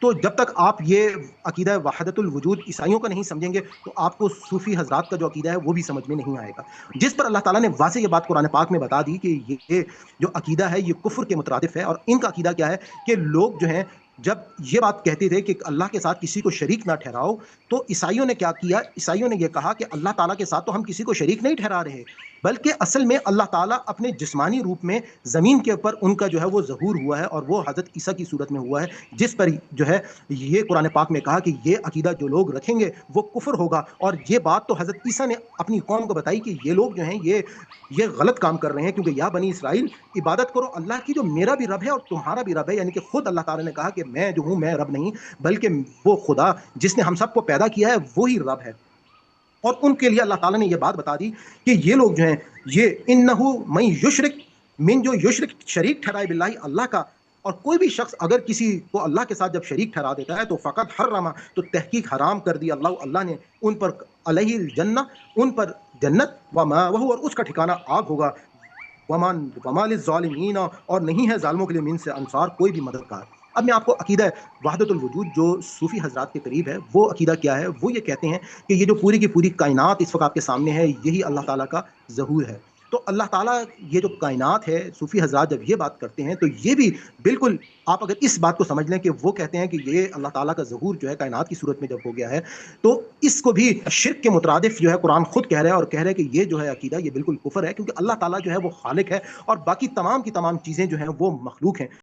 تو جب تک آپ یہ عقیدہ وحدت الوجود عیسائیوں کا نہیں سمجھیں گے تو آپ کو صوفی حضرات کا جو عقیدہ ہے وہ بھی سمجھ میں نہیں آئے گا، جس پر اللہ تعالیٰ نے واضح یہ بات قرآن پاک میں بتا دی کہ یہ جو عقیدہ ہے یہ کفر کے مترادف ہے۔ اور ان کا عقیدہ کیا ہے کہ لوگ جو ہیں جب یہ بات کہتے تھے کہ اللہ کے ساتھ کسی کو شریک نہ ٹھہراؤ، تو عیسائیوں نے کیا کیا؟ عیسائیوں نے یہ کہا کہ اللہ تعالیٰ کے ساتھ تو ہم کسی کو شریک نہیں ٹھہرا رہے، بلکہ اصل میں اللہ تعالیٰ اپنے جسمانی روپ میں زمین کے اوپر ان کا جو ہے وہ ظہور ہوا ہے، اور وہ حضرت عیسیٰ کی صورت میں ہوا ہے، جس پر جو ہے یہ قرآن پاک میں کہا کہ یہ عقیدہ جو لوگ رکھیں گے وہ کفر ہوگا۔ اور یہ بات تو حضرت عیسیٰ نے اپنی قوم کو بتائی کہ یہ لوگ جو ہیں یہ غلط کام کر رہے ہیں، کیونکہ یا بنی اسرائیل عبادت کرو اللہ کی جو میرا بھی رب ہے اور تمہارا بھی رب ہے، یعنی کہ خود اللہ تعالیٰ نے کہا کہ میں جو ہوں میں رب نہیں، بلکہ وہ خدا جس نے ہم سب کو پیدا کیا ہے وہی رب ہے۔ اور ان کے لیے اللہ تعالیٰ نے یہ بات بتا دی کہ یہ لوگ جو ہیں یہ انہو من یشرک من جو یشرک شریک ٹھہرائے باللہ اللہ کا، اور کوئی بھی شخص اگر کسی کو اللہ کے ساتھ جب شریک ٹھہرا دیتا ہے تو فقط حرم، تو تحقیق حرام کر دی اللہ نے ان پر علیہ الجنہ، ان پر جنت، ومأوہ اور اس کا ٹھکانہ آگ ہوگا، وما للظالمین اور نہیں ہے ظالموں کے لیے من سے انصار کوئی بھی مددگار۔ اب میں آپ کو عقیدہ وحدت الوجود جو صوفی حضرات کے قریب ہے وہ عقیدہ کیا ہے، وہ یہ کہتے ہیں کہ یہ جو پوری کی پوری کائنات اس وقت آپ کے سامنے ہے یہی اللہ تعالیٰ کا ظہور ہے۔ تو اللہ تعالیٰ یہ جو کائنات ہے، صوفی حضرات جب یہ بات کرتے ہیں تو یہ بھی بالکل آپ اگر اس بات کو سمجھ لیں کہ وہ کہتے ہیں کہ یہ اللہ تعالیٰ کا ظہور جو ہے کائنات کی صورت میں جب ہو گیا ہے، تو اس کو بھی شرک کے مترادف جو ہے قرآن خود کہہ رہا ہے، اور کہہ رہا ہے کہ یہ جو ہے عقیدہ یہ بالکل کفر ہے، کیونکہ اللہ تعالیٰ جو ہے وہ خالق ہے اور باقی تمام کی تمام چیزیں جو ہیں وہ مخلوق ہیں۔